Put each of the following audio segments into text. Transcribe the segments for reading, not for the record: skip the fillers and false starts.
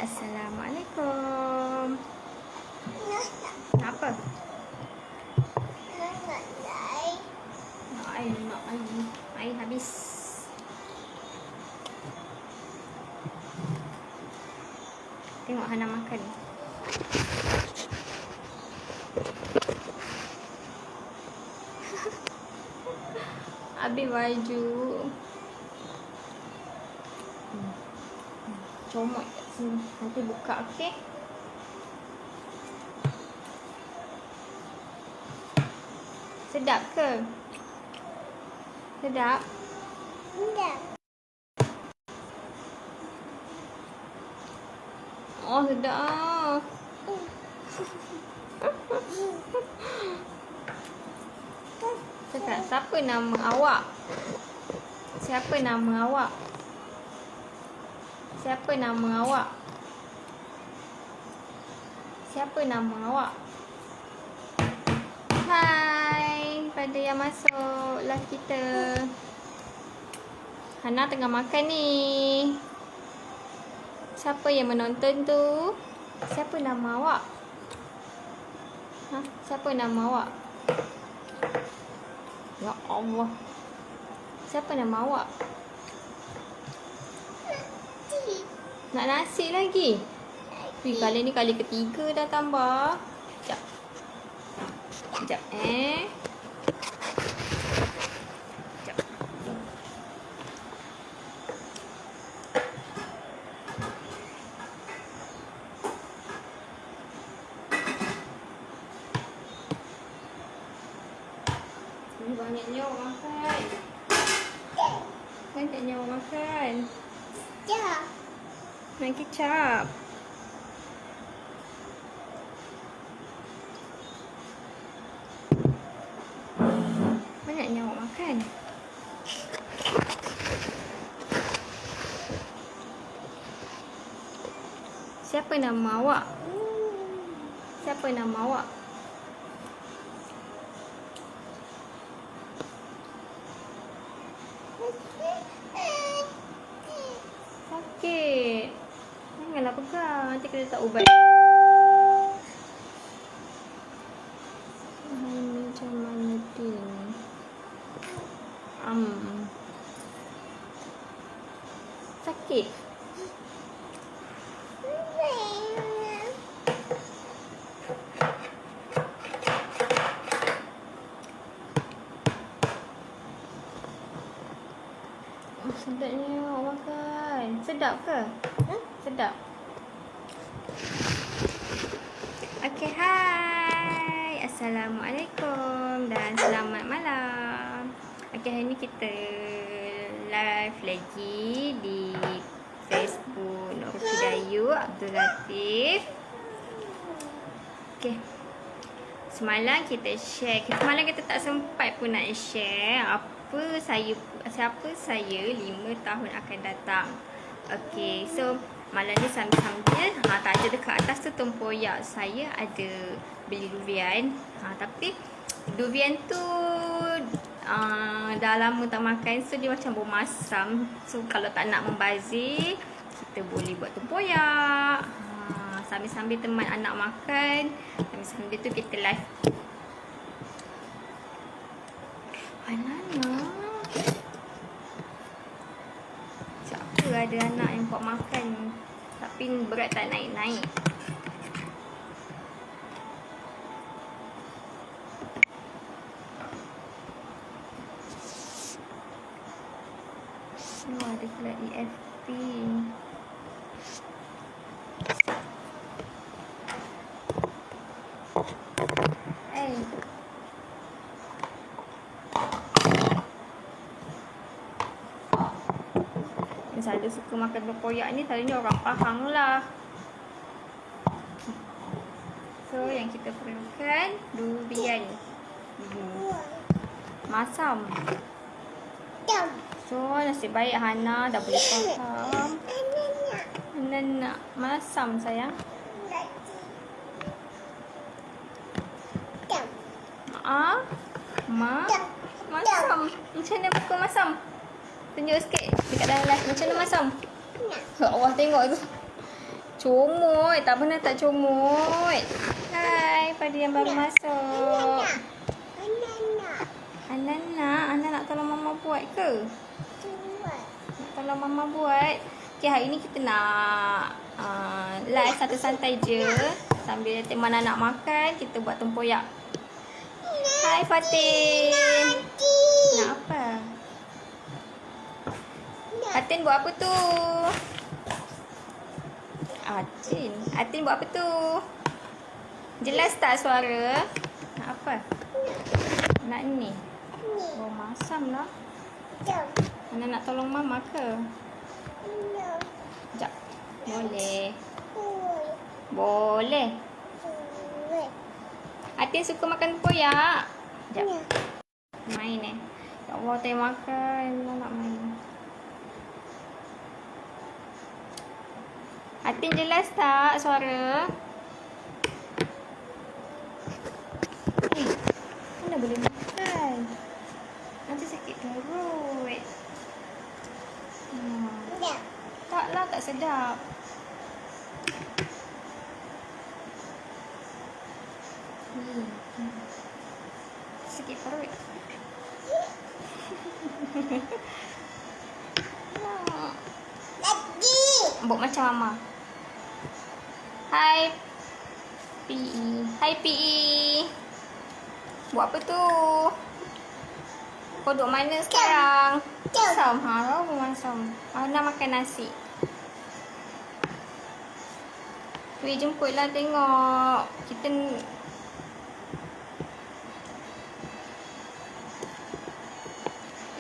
Assalamualaikum. Apa? Nak air, nak air. Air habis. Tengok Hana makan. Habis baju. Comot kat sini. Nanti buka, okey? Sedap ke? Sedap? Sedap. Oh, sedap. Cakap, siapa nama awak? Siapa nama awak? Siapa nama awak? Siapa nama awak? Hai, pada yang masuk live kita. Hana tengah makan ni. Siapa yang menonton tu? Siapa nama awak? Ha? Siapa nama awak? Ya Allah. Siapa nama awak? Nak nasi lagi? Wih, kali ni kali ketiga dah tambah. Sekejap. Sekejap Sekejap. Ini banyaknya orang makan. Banyaknya orang makan. Sedap. Main kicap. Banyaknya awak makan. Siapa nama awak? Siapa nama awak? Sakit. Janganlah pegang. Nanti kena tak ubat. Macam mana tu? Sakit. Sedapnya awak makan. Sedap ke? Sedap. Okey, hai. Assalamualaikum dan selamat malam. Okey, hari ni kita live lagi di Facebook Nur Fidayu Abdul Latif. Okey. Semalam kita share. Semalam kita tak sempat pun nak share siapa saya 5 tahun akan datang. Okey, so malam ni sambil-sambil taja dekat atas tu tempoyak. Saya ada beli durian. Tapi durian tu dah lama tak makan, so dia macam bermasam. So kalau tak nak membazir, kita boleh buat tempoyak. Sambil-sambil teman anak makan, sambil-sambil tu kita live. Nana, siapa ada anak yang buat makan tapi berat tak naik-naik. Ada pula EFP. Yang selalu suka makan tempoyak ni selalunya orang Pahang lah. So yang kita perlukan durian. Masam. So nasib baik Hana dah boleh faham. Hana nak masam sayang. Masam. Macam mana pukul masam? Tunjuk sikit dekat dalam live. Macam mana masam? Ya Allah, tengok tu. Comot. Tak pernah tak comot. Hai, pada yang baru masuk. Anak. Anak nak tolong mama buat ke? Tua. Nak tolong mama buat. Okay, hari ni kita nak live santai-santai je. Sambil teman anak makan, kita buat tempoyak. Hai Fatin. Nak apa? Fatin buat apa tu? Atin buat apa tu? Jelas tak suara? Nak apa? Nak ni? Oh, masam lah. Mana nak tolong mama ke? Sekejap. Boleh. Boleh. Atin suka makan tempoyak? Sekejap. Main Ya Allah, tak makan. Bila nak main? Atin jelas tak suara? Mana boleh makan? Nanti sakit perut. Taklah, tak sedap. Sakit perut. Buat macam mama. Hai PE. Hai PE. Buat apa tu? Kau duduk mana sekarang? Masam. Kau pun masam. Nak makan nasi. Weh, jemputlah tengok. Kita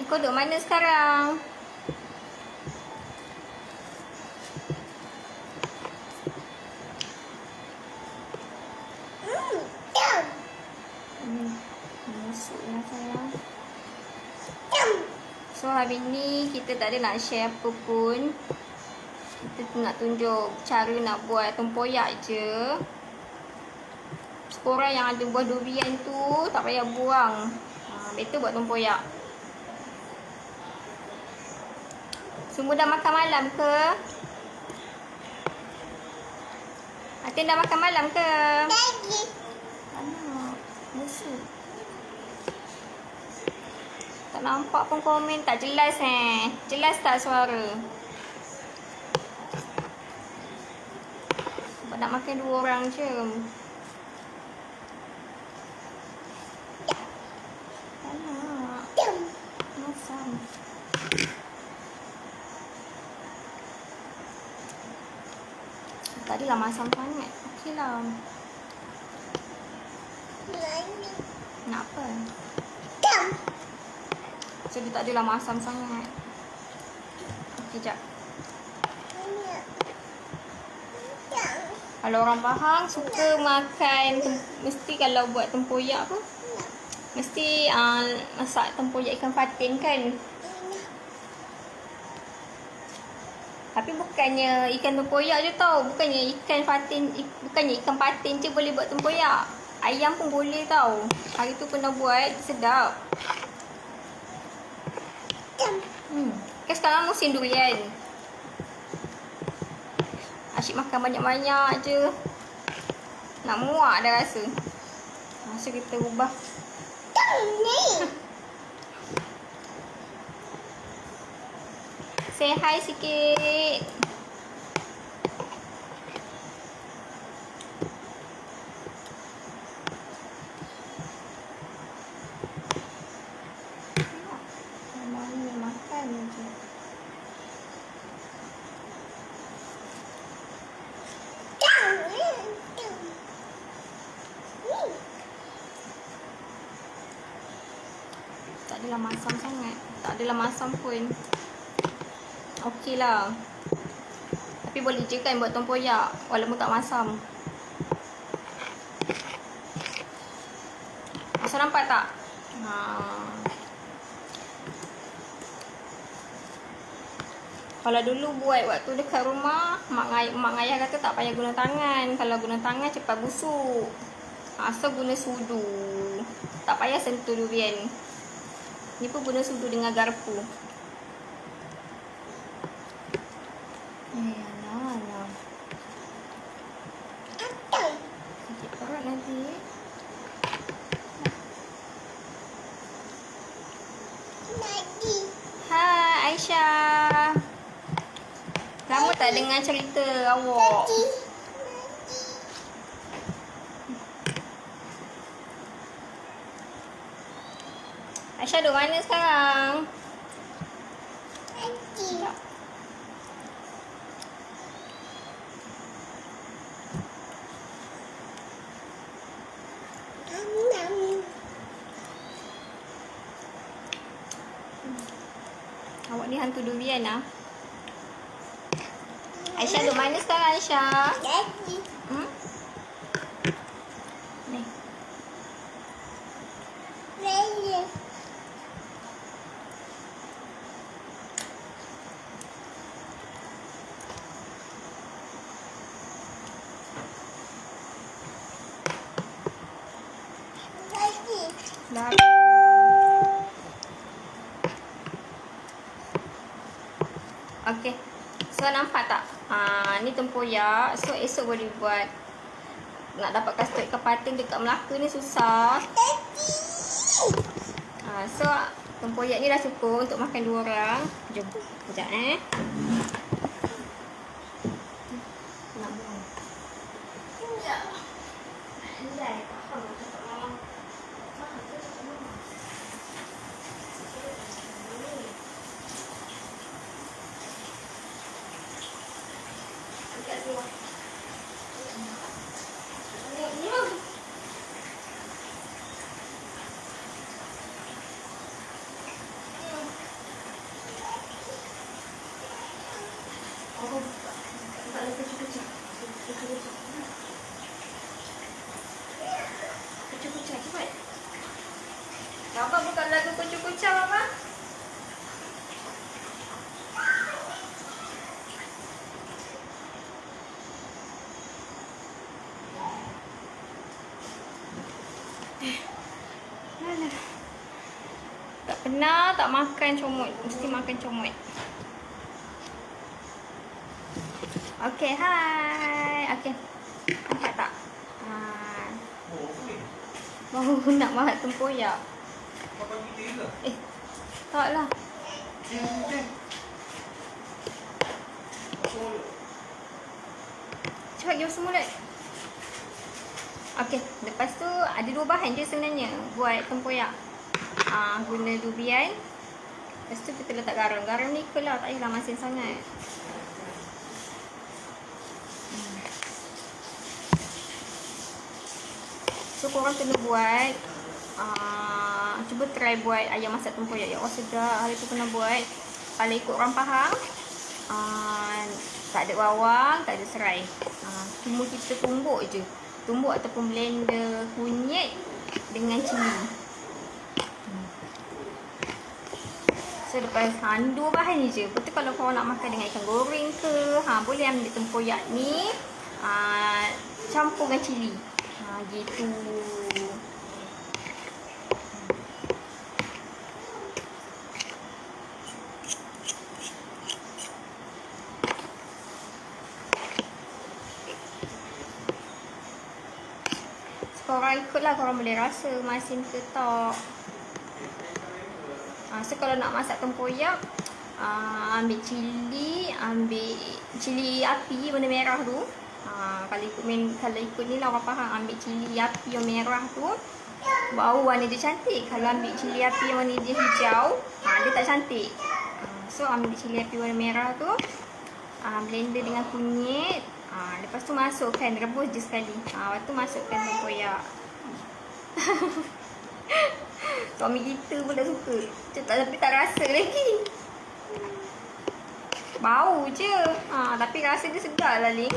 kau duduk mana sekarang? Masuklah sayang. So hari ni kita tak ada nak share apa pun. Kita nak tunjuk cara nak buat tempoyak je. Korang yang ada buah durian tu tak payah buang. Better buat tempoyak. Semua dah makan malam ke? Atin dah makan malam ke? Anak, busuk. Tak nampak pun komen, tak jelas Jelas tak suara? Sebab nak makan 2 orang je. Anak, masam. Tak adalah masam sangat. Okey lah. Nak apa? So dia tak adalah masam sangat. Okey, jap. Kalau orang Pahang suka makan, mesti kalau buat tempoyak apa? Mesti masak tempoyak ikan patin kan? Tapi bukannya ikan tempoyak je tau. Bukannya ikan patin je boleh buat tempoyak. Ayam pun boleh tau. Hari tu pernah buat, sedap. Kan sekarang musim durian. Asyik makan banyak-banyak je. Nak muak dah rasa. So kita ubah. Say hi sikit. Mana makan je. Tak adalah masam sangat. Tak adalah masam pun. Okey lah. Tapi boleh je kan buat tempoyak walaupun tak masam. Masa nampak tak? Kalau dulu buat waktu dekat rumah, mak ayah kata tak payah guna tangan. Kalau guna tangan cepat busuk. So guna sudu. Tak payah sentuh durian. Ni pun guna sudu dengan garpu. Alah. tak dengar cerita awak. Aisyah duduk mana sekarang? Tak. Awak ni hantu durian lah. Aisyah duduk mana sekarang Aisyah? Hmm? Ni. Dah. Okey. So nampak tak? Ni tempoyak. So esok boleh buat. Nak dapat custard ikan patin dekat Melaka ni susah. So tempoyak ni dah cukup untuk makan 2 orang. Jom. Sekejap Nak buang. Sekejap. Andai faham tak cakap mama. Faham tak cakap mama. Dekat sini. Kucing-kucing cepat. Bapa bukan lagu kucing-kucing Bapa. Alah. Tak pernah tak makan comot. Mesti makan comot. Okey, hai. Okey. Nampak tak? Baru nak makan tempoyak. Taklah. Cepat give us mulut. Okey, lepas tu ada 2 bahan je sebenarnya buat tempoyak. Guna durian. Lepas tu kita letak garam. Garam ni kelah, tak payahlah masin sangat. So korang kena buat cuba try buat ayam masak tempoyak. Ya Allah sedap. Hari tu kena buat. Kalau ikut orang Pahang, tak ada bawang, tak ada serai. Cuma kita tumbuk je. Tumbuk ataupun blender kunyit dengan cili. So lepas 2 bahan ni je. Betul kalau korang nak makan dengan ikan goreng ke, boleh ambil tempoyak ni, campur dengan cili. Gitu. Korang ikutlah, korang boleh rasa masin ke tak. So kalau nak masak tempoyak, ambil cili api warna merah tu. Kalau ikut ni lah orang Pahang, ambil cili api yang merah tu, bau warna dia cantik. Kalau ambil cili api yang warna dia hijau, dia tak cantik. So ambil cili api warna merah tu, blender dengan kunyit. Lepas tu masukkan, rebus je sekali. Lepas tu masukkan tempoyak. Suami kita pun dah suka. Tapi tak rasa lagi. Bau je. Tapi rasa dia sedap lah, Ling.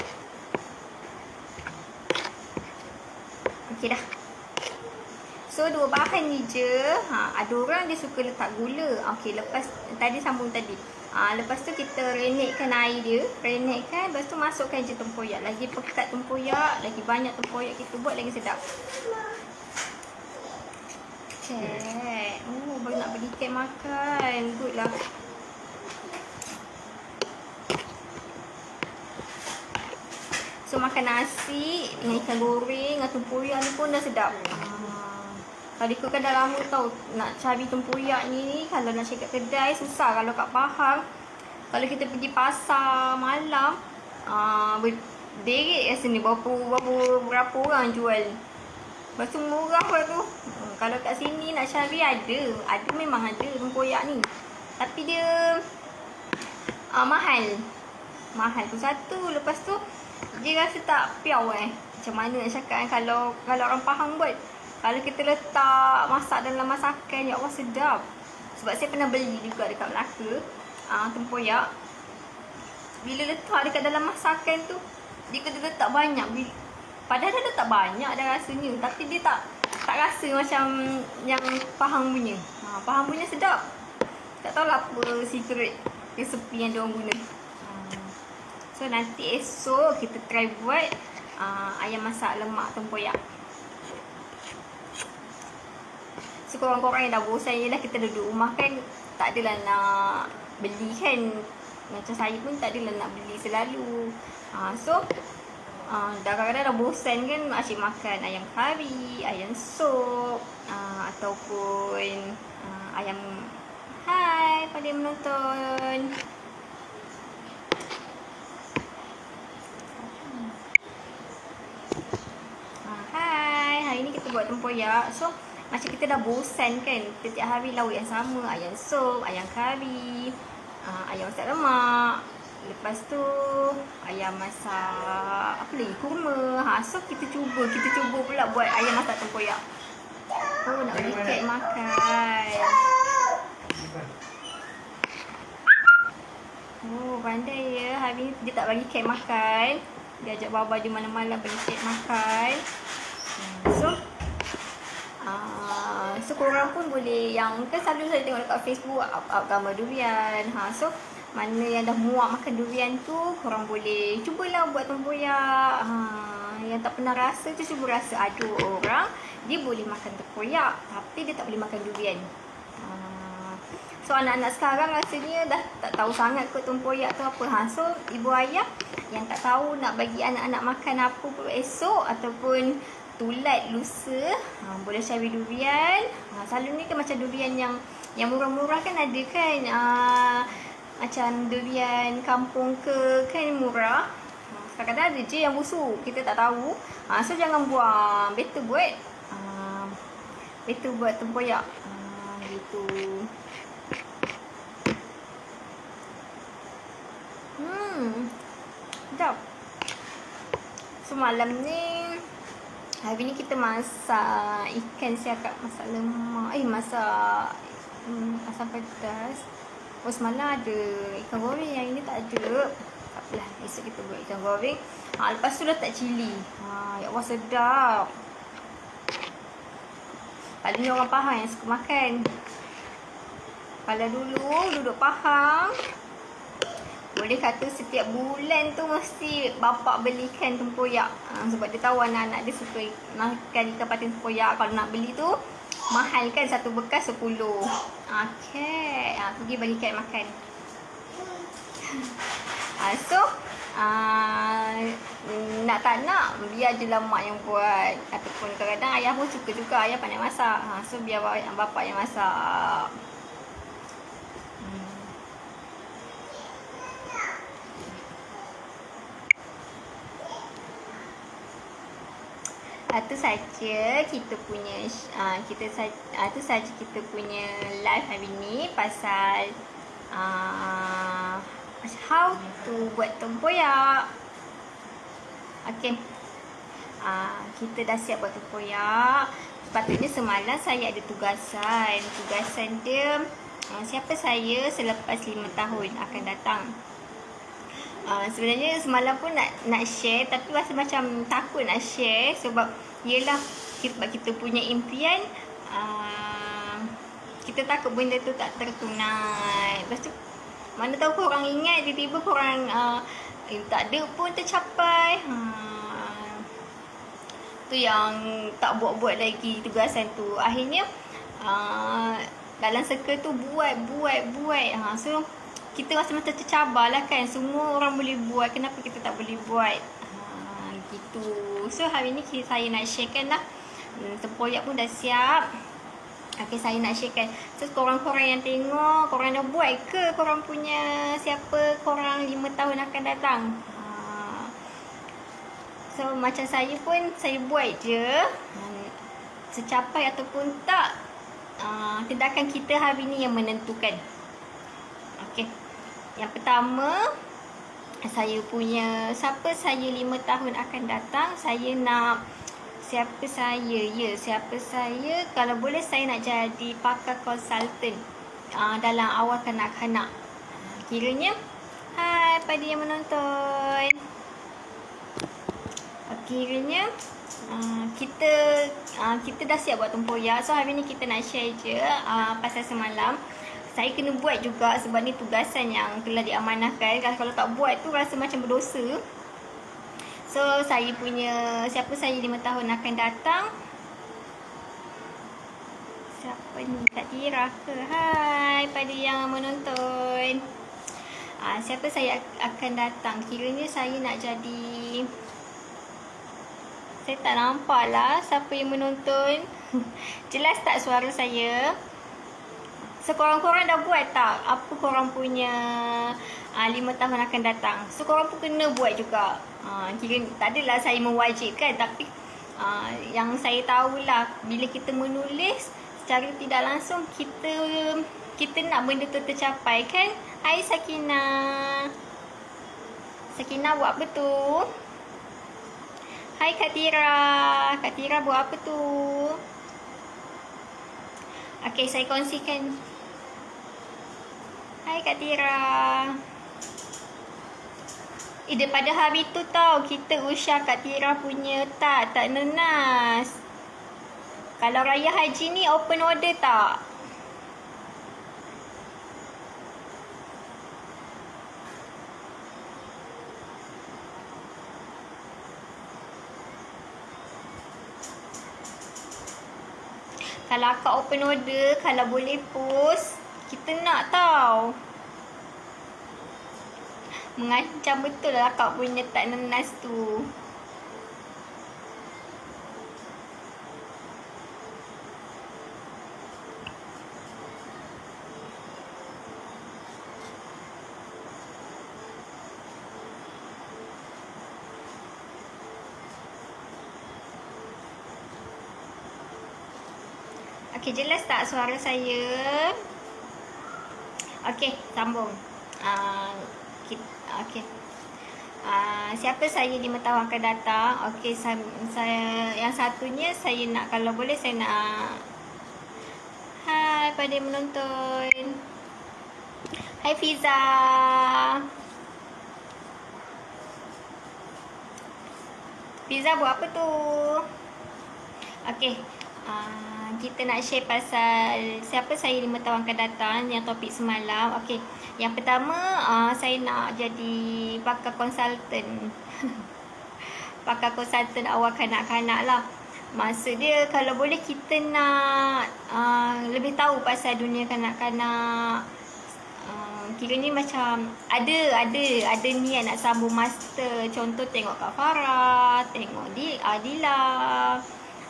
Okey dah. So 2 bahan ni je. Ada orang dia suka letak gula. Okey, lepas tadi sambung tadi. Lepas tu kita renekkan air dia. Renekkan, lepas tu masukkan je tempoyak. Lagi pekat tempoyak, lagi banyak tempoyak kita buat, lagi sedap. Cek. Baru nak bagi cat makan. Good lah. So makan nasi dengan ikan goreng dengan tempoyak ni pun dah sedap. Kalau ikutkan dah lama tau nak cari tempoyak ni. Kalau nak cari kat kedai susah. Kalau kat Pahang Kalau kita pergi pasar malam, berderet kat sini berapa orang jual. Lepas tu murah lah tu. Kalau kat sini nak cari ada memang ada tempoyak ni. Tapi dia mahal. Mahal tu satu. Lepas tu dia rasa tak piau Macam mana nak cakap kalau orang Pahang buat. Kalau kita letak masak dalam masakan, ya Allah sedap. Sebab saya pernah beli juga dekat Melaka, tempoyak. Bila letak dekat dalam masakan tu, dia kena letak banyak. Padahal dia letak banyak dah rasanya, tapi dia tak rasa macam yang Pahang punya. Pahang punya sedap. Tak tahulah apa secret resepi yang diorang guna. So nanti esok kita try buat ayam masak lemak tempoyak. So korang-korang yang dah bosan je lah kita duduk rumah kan, tak adalah nak beli kan. Macam saya pun tak adalah nak beli selalu. So dah kadang-kadang dah bosan kan, asyik makan ayam kari, ayam sup, ataupun ayam. Hai pada yang menonton. Hai, hari ni kita buat tempoyak. So macam kita dah bosan kan, setiap hari lauk yang sama, ayam sup, ayam kari, ayam masak lemak. Lepas tu ayam masak apa lagi, kurma. So kita cuba pula buat ayam masak tempoyak. Oh, nak bagi cat makan. Oh, pandai ya. Hari ni dia tak bagi cat makan. Dia ajak baba dia malam-malam bagi cat makan. So korang pun boleh, yang kan selalu saya tengok dekat Facebook up gambar durian. So mana yang dah muak makan durian tu, korang boleh cubalah buat tempoyak. Yang tak pernah rasa tu cuba rasa. Ada orang dia boleh makan tempoyak tapi dia tak boleh makan durian. So anak-anak sekarang rasanya dah tak tahu sangat kot tempoyak tu apa. So ibu ayah yang tak tahu nak bagi anak-anak makan apa pun esok ataupun tulat lusa, boleh cari durian. Selalu ni kan macam durian yang murah-murah kan ada kan. Macam durian kampung ke kan murah. Kadang-kadang ada je yang busuk, kita tak tahu. So jangan buang, better buat tempoyak. Gitu. Sedap. So malam ni, hari ni kita masak ikan siakap, masak lemak. Masak asam pedas. Oh, semalam ada ikan goreng, yang ini tak ada. Tak apalah, esok kita buat ikan goreng. Lepas tu letak cili. Ya Allah sedap. Paling ni orang Pahang yang suka makan. Kalau dulu duduk Pahang, boleh kata setiap bulan tu mesti bapak belikan tempoyak. Sebab dia tahu anak-anak dia suka makan ikan patin tempoyak. Kalau nak beli tu mahal kan, satu bekas 10. Okay, pergi bagi kat makan. So nak tak nak, biar je lah mak yang buat. Ataupun kadang-kadang ayah pun suka juga, ayah pandai masak. So biar bapak yang masak. Itu saja kita punya live hari ni pasal how to buat tempoyak. Okay. Kita dah siap buat tempoyak. Sepatutnya semalam saya ada tugasan. Tugasan dia siapa saya selepas 5 tahun akan datang. Sebenarnya semalam pun nak share, tapi rasa macam takut nak share. Sebab yelah kita punya impian, kita takut benda tu tak tertunai. Lepas tu mana tahu korang ingat, tiba-tiba korang tak ada pun tercapai. Tu yang tak buat-buat lagi tugasan tu. Akhirnya dalam circle tu buat. So kita rasa macam tercabar lah kan. Semua orang boleh buat, kenapa kita tak boleh buat? Gitu. So hari ni saya nak sharekan lah. Tempoyak pun dah siap. Okay, saya nak sharekan. So, korang-korang yang tengok, korang dah buat ke korang punya siapa korang 5 tahun akan datang? So, macam saya pun, saya buat je. Secapai ataupun tak, tindakan kita hari ni yang menentukan. Okay. Yang pertama, saya punya, siapa saya 5 tahun akan datang, saya nak, siapa saya, kalau boleh saya nak jadi pakar konsultan dalam awal kanak-kanak. Kiranya, hai pada yang menonton. Kiranya kita dah siap buat tempoyak. So hari ni kita nak share je pasal semalam. Saya kena buat juga sebab ni tugasan yang telah diamanahkan. Kalau tak buat tu rasa macam berdosa. So saya punya, siapa saya 5 tahun akan datang. Siapa ni? Kak Tira ke? Hai pada yang menonton. Siapa saya akan datang? Kiranya saya nak jadi, saya tak nampak lah siapa yang menonton. Jelas tak suara saya? So, korang-korang dah buat tak? Apa korang punya 5 tahun akan datang? So, korang pun kena buat juga. Kira tak adalah saya mewajibkan. Tapi, yang saya tahulah, bila kita menulis, secara tidak langsung, kita nak benda tu tercapai kan? Hai Sakinah. Sakinah buat apa tu? Hai Kak Tira. Kak Tira buat apa tu? Okay, saya kongsikan. Hai Kak Tira. Daripada hari tu tau, kita usah Kak Tira punya tak nenas. Kalau Raya Haji ni open order tak? Kalau akak open order, kalau boleh post, kita nak tau. Mengancam betul lah akak punya tak nenas tu. Okay, jelas tak suara saya? Okay, sambung. Okay. Siapa saya 5 tahun akan datang? Okay, saya yang satunya saya nak, kalau boleh saya nak, hai pada yang menonton. Hai Fiza. Fiza buat apa tu? Okay. Kita nak share pasal siapa saya 5 tahun akan datang, yang topik semalam. Okey, yang pertama saya nak jadi pakar konsultan. Pakar konsultan awal kanak-kanak lah. Maksud dia kalau boleh kita nak lebih tahu pasal dunia kanak-kanak. Kiranya macam ada niat nak sambung master. Contoh tengok Kak Farah, tengok Adila,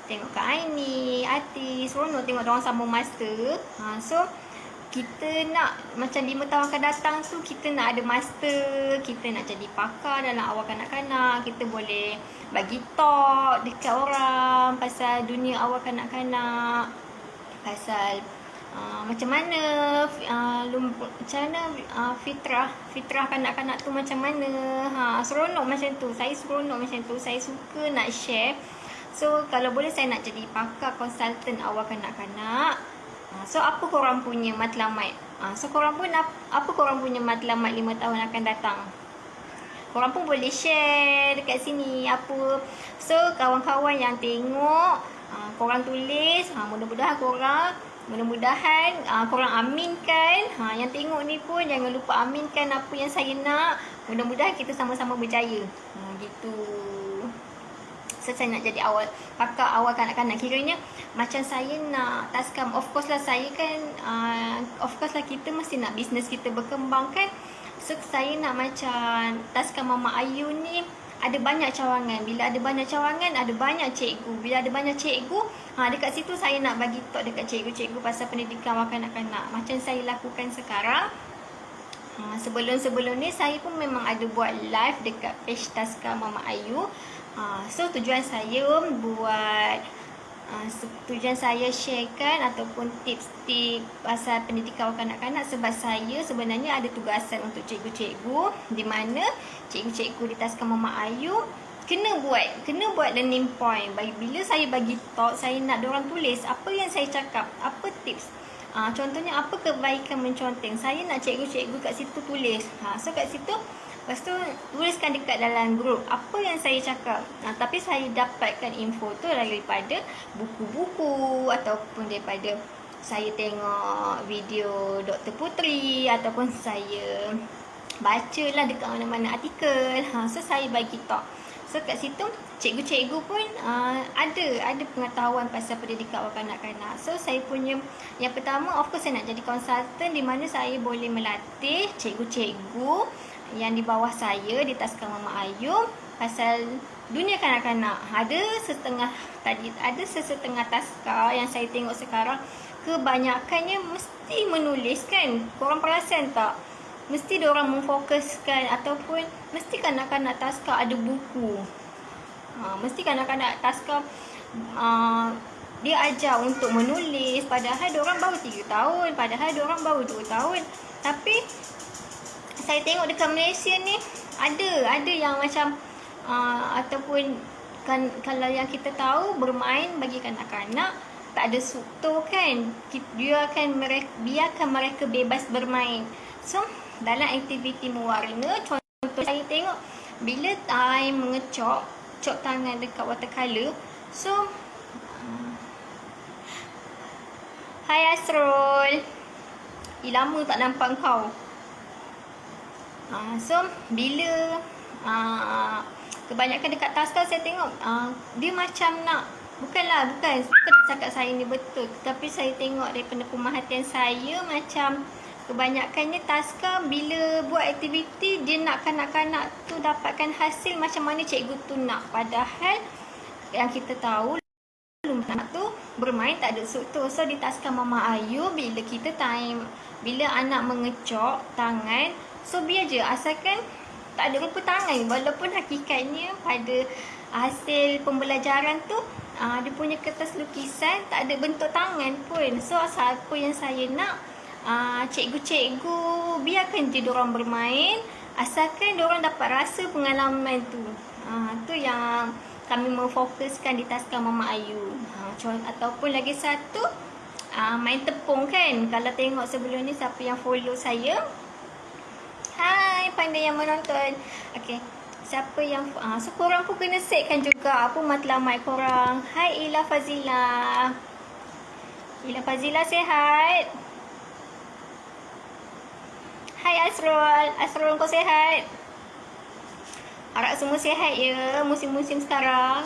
tengok Kak Aini, Ati, seronok tengok diorang sambung master. So, kita nak, macam 5 tahun akan datang tu, kita nak ada master, kita nak jadi pakar dalam awal kanak-kanak, kita boleh bagi talk dekat orang pasal dunia awal kanak-kanak, pasal macam mana fitrah kanak-kanak tu macam mana. Seronok macam tu, saya seronok macam tu, saya suka nak share. So, kalau boleh saya nak jadi pakar konsultan awal kanak-kanak. So, apa korang punya matlamat? So, korang pun apa korang punya matlamat 5 tahun akan datang? Korang pun boleh share dekat sini apa. So, kawan-kawan yang tengok, korang tulis. Mudah-mudahan korang aminkan. Yang tengok ni pun jangan lupa aminkan apa yang saya nak. Mudah-mudahan kita sama-sama berjaya. Gitu. So, saya nak jadi pakar awal kanak-kanak. Kiranya macam saya nak taskam. Of course lah saya kan, kita mesti nak bisnes kita berkembang kan. So, saya nak macam taskam Mama Ayu ni, ada banyak cawangan. Bila ada banyak cawangan, ada banyak cikgu. Bila ada banyak cikgu, dekat situ saya nak bagi talk dekat cikgu-cikgu pasal pendidikan kanak-kanak. Macam saya lakukan sekarang. Sebelum-sebelum ni saya pun memang ada buat live dekat page Tazkar Mama Ayu. So tujuan saya buat tujuan saya sharekan ataupun tips-tips pasal pendidikan kanak-kanak sebab saya sebenarnya ada tugasan untuk cikgu-cikgu di mana cikgu-cikgu di Tazkar Mama Ayu kena buat learning point. Bila saya bagi talk, saya nak diorang tulis apa yang saya cakap, apa tips. Contohnya apa kebaikan menconteng. Saya nak cikgu-cikgu kat situ tulis. So kat situ, lepas tu tuliskan dekat dalam grup apa yang saya cakap. Tapi saya dapatkan info tu daripada buku-buku ataupun daripada saya tengok video Dr. Putri ataupun saya bacalah dekat mana-mana artikel. So saya bagi talk. So kat situ cikgu-cikgu pun ada pengetahuan pasal pendidikan kanak-kanak. So saya punya yang pertama, of course saya nak jadi konsultan di mana saya boleh melatih cikgu-cikgu yang di bawah saya di Tazkar Mama Ayu pasal dunia kanak-kanak. Ada sesetengah Tazkar yang saya tengok sekarang kebanyakannya mesti menulis kan. Korang perasan tak? Mesti diorang memfokuskan ataupun mesti kanak-kanak Tazkar ada buku. Mesti kanak-kanak Tazkar dia ajar untuk menulis, padahal diorang baru 3 tahun, padahal diorang baru 2 tahun. Tapi saya tengok dekat Malaysia ni ada yang macam ataupun kan, kalau yang kita tahu bermain bagi kanak-kanak tak ada struktur kan. Dia akan biarkan mereka bebas bermain. So dalam aktiviti mewarna, contoh saya tengok bila I mengecok tangan dekat watercolor. So hai Asrul, lama tak nampak kau. So bila kebanyakan dekat Tazkar saya tengok dia macam bukan nak cakap saya ni betul, tapi saya tengok daripada pemerhatian saya macam kebanyakannya Tazkar bila buat aktiviti dia nak kanak-kanak tu dapatkan hasil macam mana cikgu tu nak. Padahal yang kita tahu anak tu bermain tak ada struktur. So di Tazkar Mama Ayu bila anak mengecok tangan, so biar je asalkan tak ada rupa tangan. Walaupun hakikatnya pada hasil pembelajaran tu dia punya kertas lukisan tak ada bentuk tangan pun. So apa yang saya nak, cikgu-cikgu biarkan je diorang bermain asalkan diorang dapat rasa pengalaman tu. Tu yang kami memfokuskan di Tazkar Mama Ayu. Ataupun lagi satu, main tepung kan. Kalau tengok sebelum ni siapa yang follow saya, hai pandai yang menonton. Okay, siapa yang so korang pun kena setkan juga apa matlamat korang. Hai Ila Fazila, sihat. Hai Asrul kau sihat? Harap semua sihat ya musim-musim sekarang.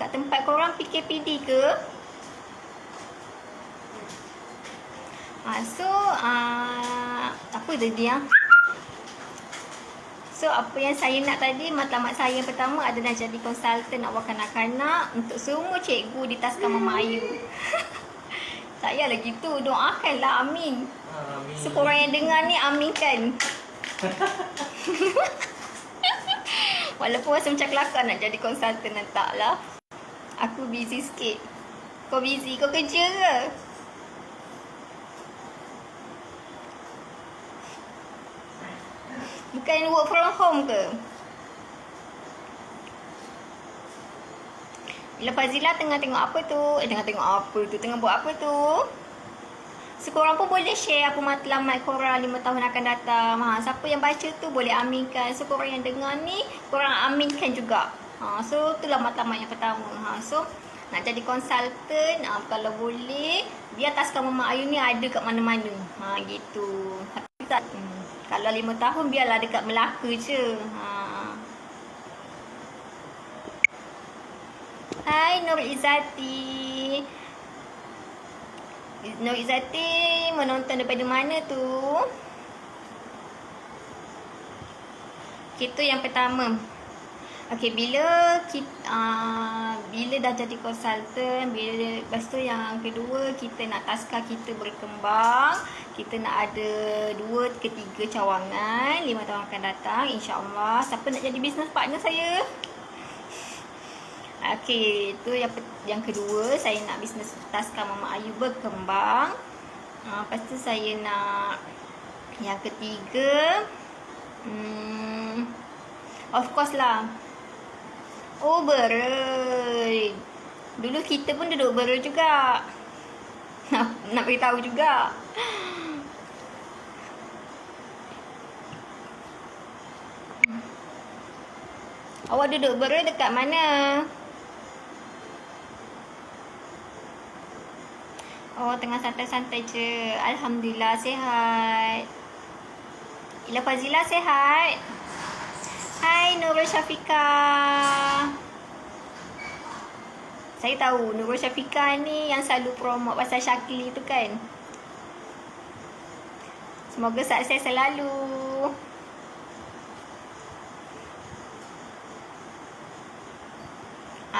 Kat tempat korang PKPD ke? So apa tadi ya? So apa yang saya nak tadi, matlamat saya yang pertama adalah jadi konsultan awak kanak-kanak untuk semua cikgu di Tazkar Mama Ayu. Saya lagi tu, doakanlah, amin. So korang yang dengar ni aminkan. Walaupun rasa macam kelakar nak jadi konsultan, taklah. Aku busy sikit. Kau busy? Kau kerja ke? Bukan work from home ke? Bila Fazila tengah tengok apa tu? Tengah buat apa tu? So korang pun boleh share apa matlamat korang 5 tahun akan datang. Siapa yang baca tu boleh aminkan. So korang yang dengar ni, korang aminkan juga. So itulah matlamat yang pertama. So nak jadi konsultan, kalau boleh biar Tazkar Mama Ayu ni ada kat mana-mana. Gitu. Tapi tak, kalau 5 tahun biarlah dekat Melaka je. Hai Nur Izzati. Nur Izzati menonton daripada mana tu? Itu yang pertama. Okey, bila dah jadi konsultan, lepas tu yang kedua kita nak taska kita berkembang, kita nak ada 2 ke 3 cawangan 5 tahun akan datang, insya-Allah. Siapa nak jadi business partner saya? Okey, itu yang kedua, saya nak bisnes taska Mama Ayu berkembang. Lepas tu saya nak yang ketiga, of course lah, beret. Dulu kita pun duduk beret juga. Nak beritahu juga. Awak duduk beret dekat mana? Oh, tengah santai-santai je. Alhamdulillah, sihat. Ila Fazila sihat. Hai Nurul Syafiqa. Saya tahu Nurul Syafiqa ni yang selalu promote pasal Syakili tu kan. Semoga sukses selalu.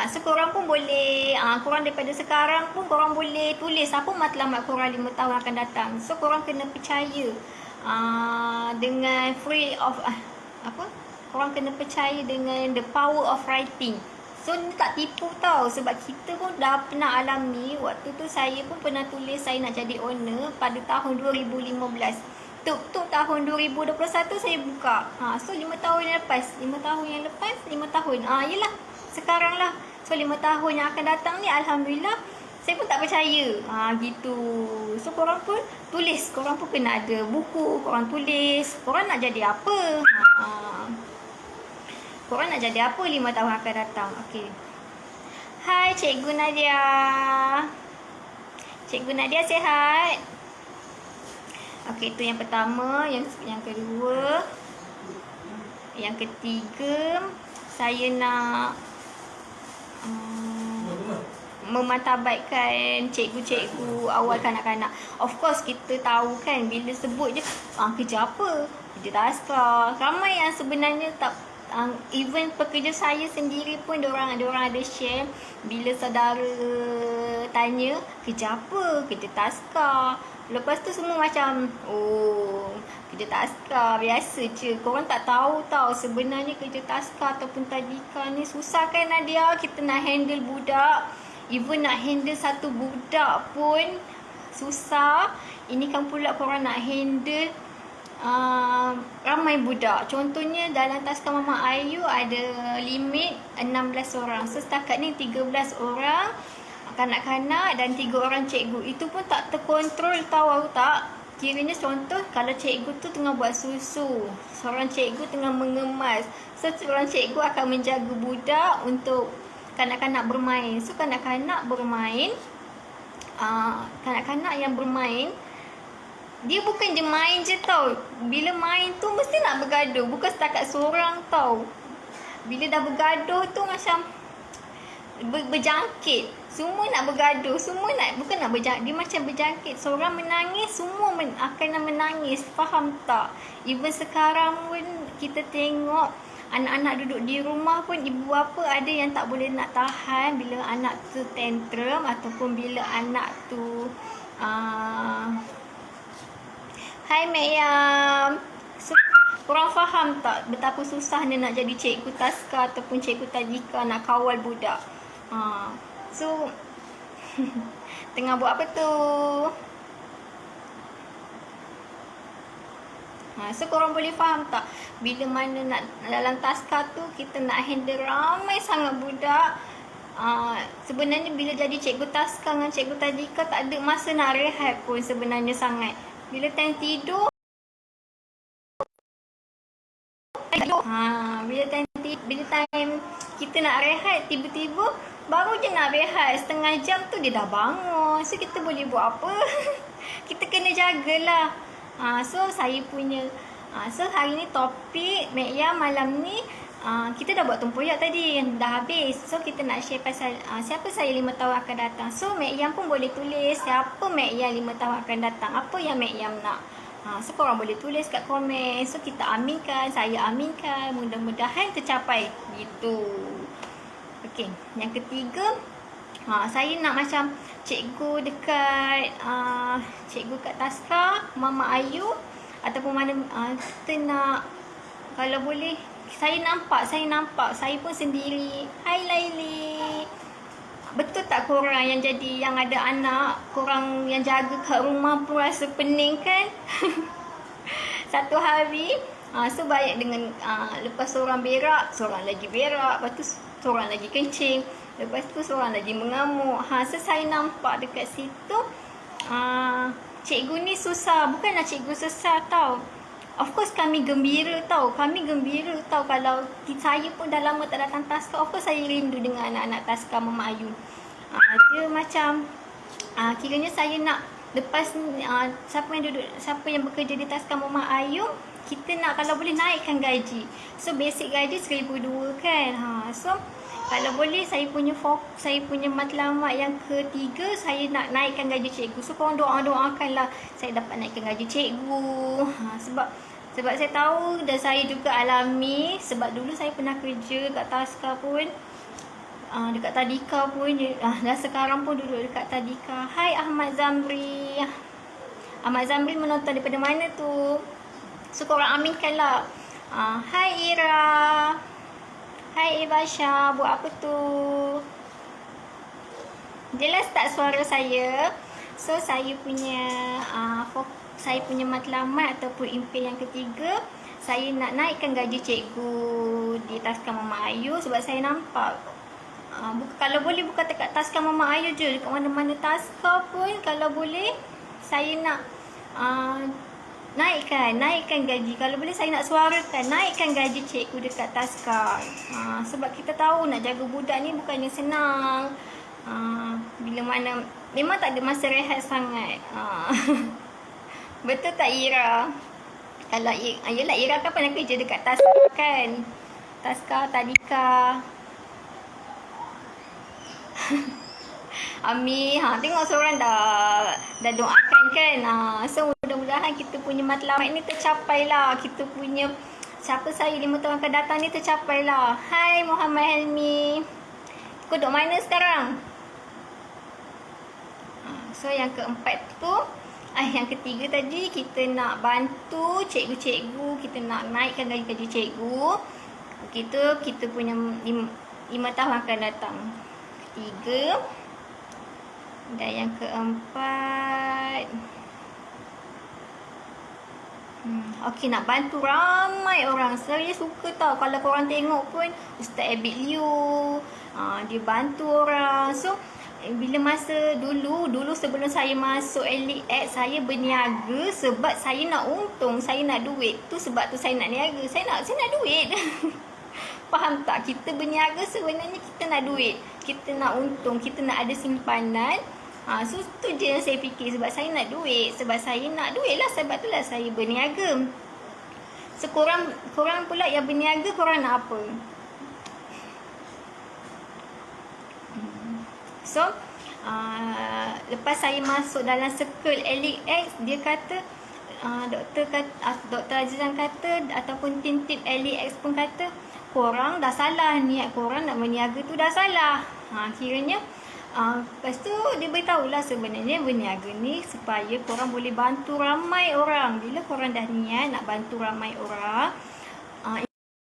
So korang pun boleh, korang daripada sekarang pun korang boleh tulis apa matlamat korang 5 tahun akan datang. So korang kena percaya dengan free of korang kena percaya dengan the power of writing. So ni tak tipu tau, sebab kita pun dah pernah alami. Waktu tu saya pun pernah tulis saya nak jadi owner pada tahun 2015. Tuk tahun 2021 saya buka. So 5 tahun yang lepas, 5 tahun. Yelah, sekarang lah. So 5 tahun yang akan datang ni alhamdulillah saya pun tak percaya. Gitu. So korang pun tulis, korang pun kena ada buku, korang tulis. Korang nak jadi apa? Korang nak jadi apa 5 tahun akan datang? Okey. Hai Cikgu Nadia. Cikgu Nadia sihat? Okey, itu yang pertama, yang kedua. Yang ketiga, saya nak memantabatkan cikgu-cikgu awal kanak-kanak. Of course kita tahu kan, bila sebut je kerja apa? Kerja taska. Ramai yang sebenarnya tak, even pekerja saya sendiri pun diorang ada share. Bila saudara tanya kerja apa? Kerja taska. Lepas tu semua macam kerja taska biasa je. Korang tak tahu tau sebenarnya kerja taska ataupun tadika ni susah kan Nadia. Kita nak handle budak, even nak handle satu budak pun susah. Ini kan pula korang nak handle ramai budak. Contohnya dalam taska Mama Ayu ada limit 16 orang. So setakat ni 13 orang kanak-kanak dan 3 orang cikgu. Itu pun tak terkontrol, tahu tak? Kiranya contoh kalau cikgu tu tengah buat susu, seorang cikgu tengah mengemas, so seorang cikgu akan menjaga budak untuk kanak-kanak bermain. So kanak-kanak bermain, kanak-kanak yang bermain, dia bukan je main je tau. Bila main tu mesti nak bergaduh, bukan setakat seorang tau. Bila dah bergaduh tu macam berjangkit. Semua nak bergaduh, semua nak, bukan nak berjangkit, dia macam berjangkit. Seorang menangis, semua akan menangis. Faham tak? Even sekarang pun kita tengok anak-anak duduk di rumah pun ibu bapa ada yang tak boleh nak tahan bila anak tu tantrum ataupun bila anak tu Hai Mayam. So, korang faham tak betapa susahnya nak jadi cikgu taska ataupun cikgu tadika, nak kawal budak. So tengah buat apa tu? So korang boleh faham tak bila mana nak dalam taska tu kita nak handle ramai sangat budak. Sebenarnya bila jadi cikgu taska dengan cikgu tadika tak ada masa nak rehat pun sebenarnya sangat. Bila time tidur, bila time kita nak rehat, tiba-tiba baru je nak rehat, setengah jam tu dia dah bangun. So kita boleh buat apa? Kita kena jagalah. So saya punya so hari ni topik Mek Yam malam ni, kita dah buat tempoyak tadi yang dah habis. So kita nak share pasal siapa saya 5 tahun akan datang. So Mek Yam pun boleh tulis siapa Mek Yam 5 tahun akan datang, apa yang Mek Yam nak. So korang boleh tulis kat komen. So kita aminkan, saya aminkan, mudah-mudahan tercapai gitu. Okey, yang ketiga, saya nak macam cikgu dekat cikgu kat Taska, Mama Ayu ataupun mana kita nak, kalau boleh saya nampak, saya pun sendiri. Hai Laili. Betul tak korang yang jadi, yang ada anak, korang yang jaga kat rumah pun rasa pening kan? Satu hari, so banyak dengan, lepas seorang berak, seorang lagi berak, lepas tu seorang lagi kencing, lepas tu seorang lagi mengamuk. So saya nampak dekat situ, cikgu ni susah. Bukanlah cikgu susah tau. Of course kami gembira tau. Kalau saya pun dah lama tak datang Taska. Of course saya rindu dengan anak-anak Taska Mama Ayu. Dia macam, kiranya saya nak lepas siapa yang bekerja di Taska Mama Ayu, kita nak kalau boleh naikkan gaji. So basic gaji 1,200 kan. So kalau boleh saya punya matlamat yang ketiga, saya nak naikkan gaji cikgu. So korang doakanlah saya dapat naikkan gaji cikgu. Sebab saya tahu dan saya juga alami, sebab dulu saya pernah kerja kat Taska pun, dekat Tadika pun, dan sekarang pun duduk dekat Tadika. Hai Ahmad Zamri. Ahmad Zamri menonton daripada mana tu? So korang aminkanlah. Hai Ira. Hai Ibasha, buat apa tu? Jelas tak suara saya? So saya punya matlamat ataupun impian yang ketiga, saya nak naikkan gaji cikgu di Taska Mama Ayu. Sebab saya nampak, kalau boleh bukan dekat Taska Mama Ayu je, dekat mana-mana Taska pun kalau boleh, saya nak naikkan gaji. Kalau boleh saya nak suarakan naikkan gaji cikgu dekat Taska. Sebab kita tahu nak jaga budak ni bukannya senang. Bila mana memang tak ada masa rehat sangat. Betul tak Ira? Kalau yelah, Ira kan pernah kerja dekat Taska kan? Taska, Tadika. Amin. Tengok seorang dah doakan kan. So mudah-mudahan kita punya matlamat ni tercapai lah. Kita punya siapa saya 5 tahun akan datang ni tercapai lah. Hai Muhammad Helmi. Kau duduk mana sekarang? So yang keempat tu, yang ketiga tadi, kita nak bantu cikgu-cikgu, kita nak naikkan gaji cikgu. Kita punya 5 tahun akan datang. Ketiga. Dan yang keempat, okey, nak bantu ramai orang. Saya suka tau kalau korang tengok pun Ustaz Abid Liu, dia bantu orang. So bila masa dulu sebelum saya masuk Elite X, saya berniaga sebab saya nak untung, saya nak duit. Tu sebab tu saya nak niaga. Saya nak duit. Faham tak? Kita berniaga sebenarnya kita nak duit. Kita nak untung, kita nak ada simpanan. So tu je yang saya fikir, sebab saya nak duit. Sebab saya nak duit lah, sebab tu lah saya berniaga. So korang pula yang berniaga, korang nak apa? So lepas saya masuk dalam circle Elite X, dia kata, Dr. Azizan kata, ataupun tim Elite X pun kata, korang dah salah, niat korang nak berniaga tu dah salah. Kiranya lepas tu dia beritahulah sebenarnya berniaga ni supaya korang boleh bantu ramai orang. Bila korang dah niat nak bantu ramai orang,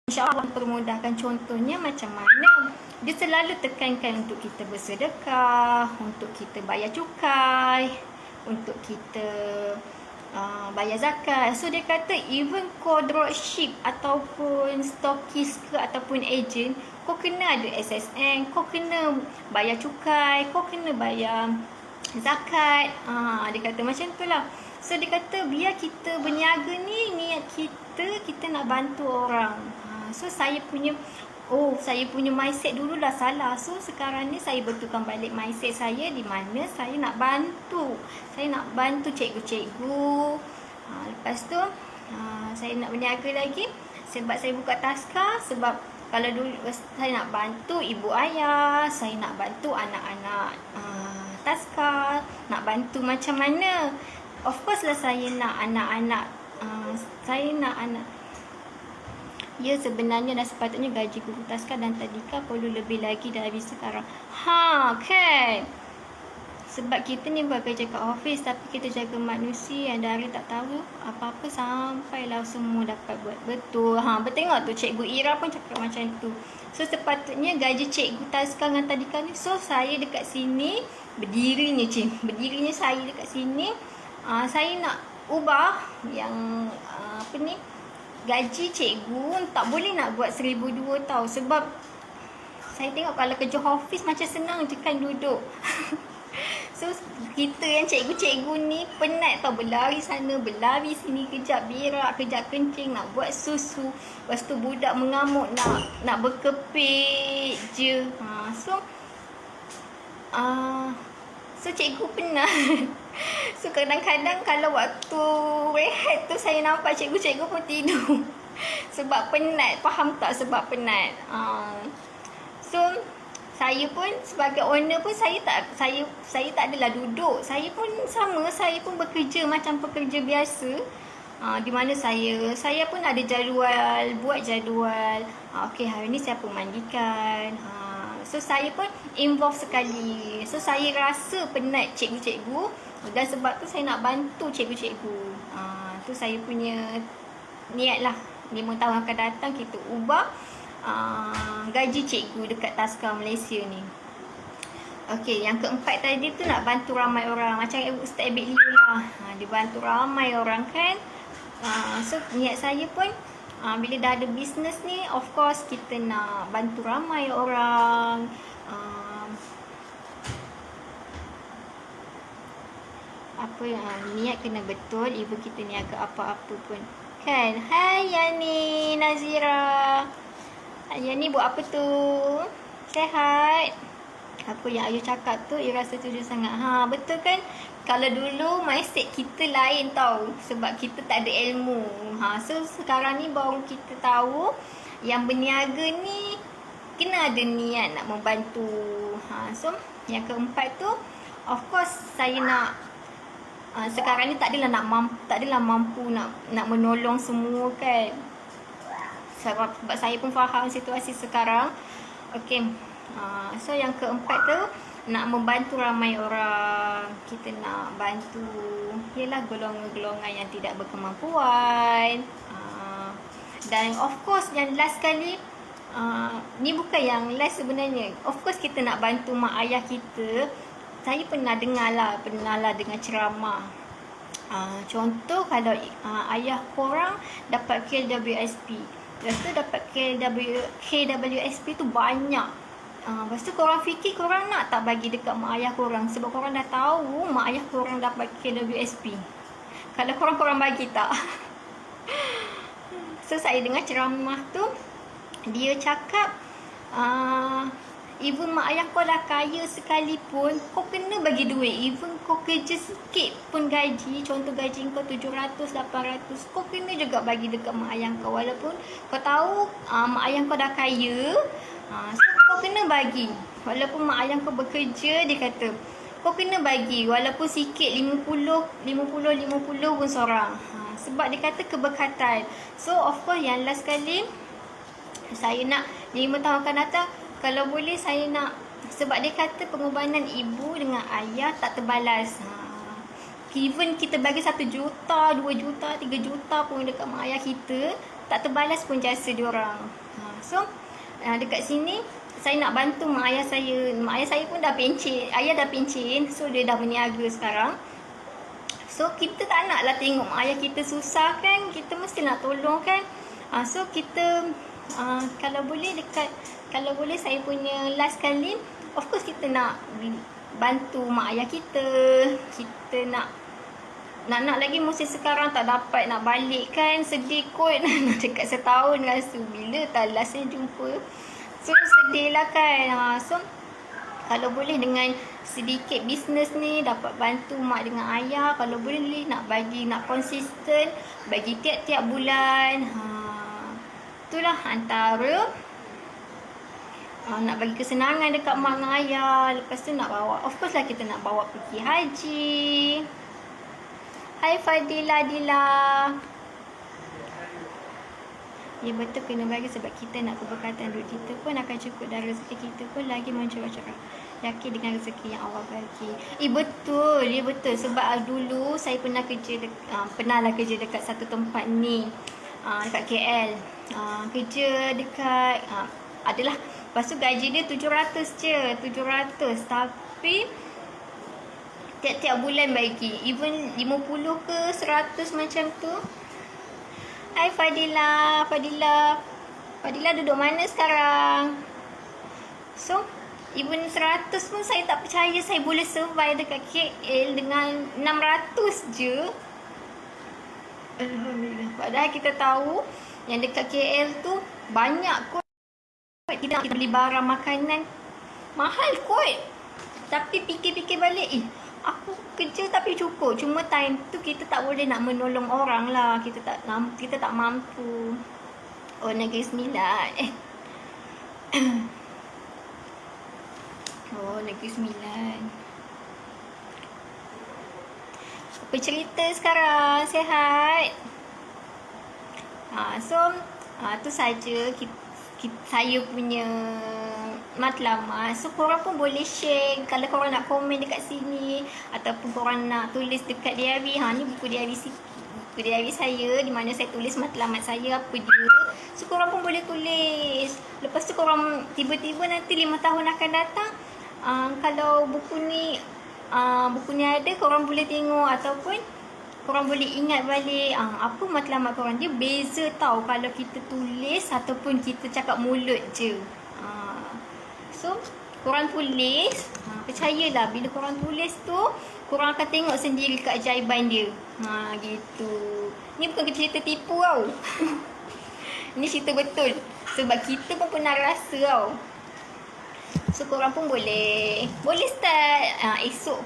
InsyaAllah permudahkan. Contohnya macam mana? Dia selalu tekankan untuk kita bersedekah, untuk kita bayar cukai, untuk kita bayar zakat. So dia kata even kau dropship ataupun stokis ke ataupun agent, kau kena ada SSN, kau kena bayar cukai, kau kena bayar zakat. Dia kata macam tu lah. So dia kata biar kita berniaga ni, niat kita nak bantu orang. So saya punya mindset dulu dah salah. So sekarang ni saya betulkan balik mindset saya, di mana saya nak bantu. Saya nak bantu cikgu-cikgu. Lepas tu saya nak berniaga lagi sebab saya buka Taska. Sebab kalau dulu saya nak bantu ibu ayah, saya nak bantu anak-anak Taska, nak bantu macam mana Of course lah saya nak anak-anak. Saya nak anak. Ya, sebenarnya dah sepatutnya gaji guru tazkar dan tadika perlu lebih lagi dari sekarang. Kan? Sebab kita ni bekerja kat office tapi kita jaga manusia yang dari tak tahu apa-apa sampailah semua dapat buat betul. Bertengok tu Cikgu Ira pun cakap macam tu. So sepatutnya gaji cikgu tazkar dengan tadika ni, so saya dekat sini berdirinya berdirinya saya dekat sini, saya nak ubah yang gaji cikgu tak boleh nak buat 1,200 tau. Sebab saya tengok kalau kerja office macam senang je kan duduk. So kita yang cikgu-cikgu ni penat tau, berlari sana berlari sini, kejap berak, kejap kencing, nak buat susu, lepas tu budak mengamuk nak berkepit je. So cikgu penat. So kadang-kadang kalau waktu rehat tu saya nampak cikgu-cikgu pun tidur. Sebab penat, faham tak sebab penat. So saya pun sebagai owner pun saya tak adalah duduk. Saya pun sama, saya pun bekerja macam pekerja biasa. Di mana saya pun ada jadual, buat jadual. Okey, hari ni saya pun mandikan. So saya pun involve sekali. So saya rasa penat cikgu-cikgu, dan sebab tu saya nak bantu cikgu-cikgu. Tu saya punya niat lah. 5 tahun akan datang kita ubah gaji cikgu dekat Tazkar Malaysia ni. Okey, yang keempat tadi tu nak bantu ramai orang. Macam Ustaz Abid Liu lah. Dia bantu ramai orang kan. So niat saya pun bila dah ada bisnes ni, of course kita nak bantu ramai orang. Niat kena betul, ibu kita niaga apa-apa pun kan. Hai Yani Nazira. Yani buat apa tu? Sehat? Apa yang Ayu cakap tu Ira setuju sangat. Betul kan? Kalau dulu mindset kita lain tau, sebab kita tak ada ilmu. So sekarang ni baru kita tahu yang berniaga ni kena ada niat nak membantu. So yang keempat tu, of course saya nak sekarang ni tak adalah mampu nak menolong semua kan. Sebab saya pun faham situasi sekarang. Okey. So yang keempat tu nak membantu ramai orang. Kita nak bantu ialah golongan-golongan yang tidak berkemampuan. Dan of course yang last kali, ni bukan yang last sebenarnya. Of course kita nak bantu mak ayah kita. Saya pernah dengar dengar ceramah. Contoh kalau ayah korang dapat KWSP, lepas tu dapat KWSP tu banyak. Lepas tu korang fikir korang nak tak bagi dekat mak ayah korang, sebab korang dah tahu mak ayah korang dapat KWSP. Kalau korang bagi tak? So saya dengar ceramah tu, dia cakap even mak ayah kau dah kaya sekalipun, kau kena bagi duit. Even kau kerja sikit pun gaji, contoh gaji kau 700, 800, kau kena juga bagi dekat mak ayah kau. Walaupun kau tahu mak ayah kau dah kaya, so kau kena bagi. Walaupun mak ayah kau bekerja, dia kata kau kena bagi walaupun sikit, 50 pun seorang. Sebab dia kata keberkatan. So of course yang last kali saya nak 5 tahun akan datang, kalau boleh saya nak, sebab dia kata pengorbanan ibu dengan ayah tak terbalas. Even kita bagi 1 juta, 2 juta, 3 juta pun dekat mak ayah kita, tak terbalas pun jasa diorang. So dekat sini saya nak bantu mak ayah saya. Mak ayah saya pun dah pencen, ayah dah pencen, so dia dah berniaga sekarang. So kita tak naklah tengok mak ayah kita susah kan, kita mesti nak tolong kan. So kita kalau boleh saya punya last kali, of course kita nak bantu mak ayah kita. Kita nak lagi musim sekarang tak dapat nak balik kan, sedih kot. Dekat setahun rasa bila tak last jumpa, so sedih lah kan. So kalau boleh dengan sedikit bisnes ni dapat bantu mak dengan ayah, kalau boleh nak konsisten bagi tiap-tiap bulan. Itulah antara nak bagi kesenangan dekat mak dengan ayah. Lepas tu nak bawa, of course lah kita nak bawa pergi haji. Hai Fadila Dila. Ya betul kena bagi sebab kita nak keberkatan duit kita pun akan cukup dan rezeki kita pun lagi mencurah-curah. Yakin dengan rezeki yang Allah bagi. Betul, ya betul sebab dulu saya pernah pernahlah kerja dekat satu tempat ni. Dekat KL. Kerja dekat adalah lepas tu gaji dia 700 je, 700 tapi tiap-tiap bulan bagi even 50 ke 100 macam tu. Hai Fadila, Fadila duduk mana sekarang? So, even 100 pun saya tak percaya saya boleh survive dekat KL dengan 600 je. Alhamdulillah. Padahal kita tahu yang dekat KL tu banyak kot. Kita nak beli barang makanan mahal kot. Tapi fikir-fikir balik, aku kerja tapi cukup. Cuma time tu kita tak boleh nak menolong orang lah. Kita tak mampu. Oh, Negeri Sembilan. Oh, Negeri Sembilan. Apa cerita sekarang? Sihat? Tu saja saya punya matlamat. So korang pun boleh share kalau korang nak komen dekat sini ataupun korang nak tulis dekat diary. Ni buku diary saya di mana saya tulis matlamat saya apa dia. So korang pun boleh tulis. Lepas tu korang tiba-tiba nanti 5 tahun akan datang, kalau buku ni ada, korang boleh tengok ataupun korang boleh ingat balik apa matlamat korang. Dia beza tau kalau kita tulis ataupun kita cakap mulut je. So korang tulis, percayalah bila korang tulis tu korang akan tengok sendiri keajaiban dia. Gitu. Ni bukan cerita tipu tau. Ni cerita betul. Sebab kita pun pernah rasa tau. So korang pun boleh start esok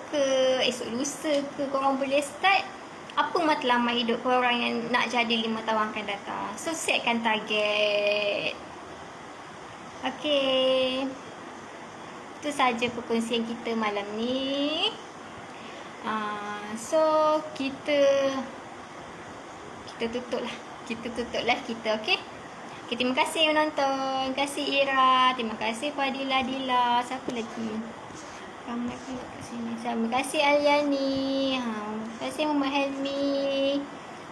lusa ke korang boleh start apa matlamat hidup korang yang nak jadi 5 tahun akan datang. So setkan target. Okay, itu saja perkongsian kita malam ni. So kita tutup lah. Kita tutup live kita, okay? Okay, terima kasih menonton. Terima kasih Ira. Terima kasih Fadila Dila. Siapa lagi? Ramai pun kat sini. Terima kasih Aliani. Terima kasih Muhammad Helmi.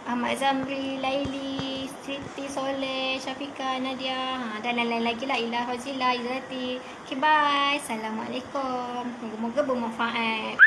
Ahmad Zamri, Laili, Siti Soleh, Syafiqah, Nadia. Dan lain-lain lagi lah. Ilah Rozila, Izati. Okay, bye. Assalamualaikum. Moga-moga bermanfaat.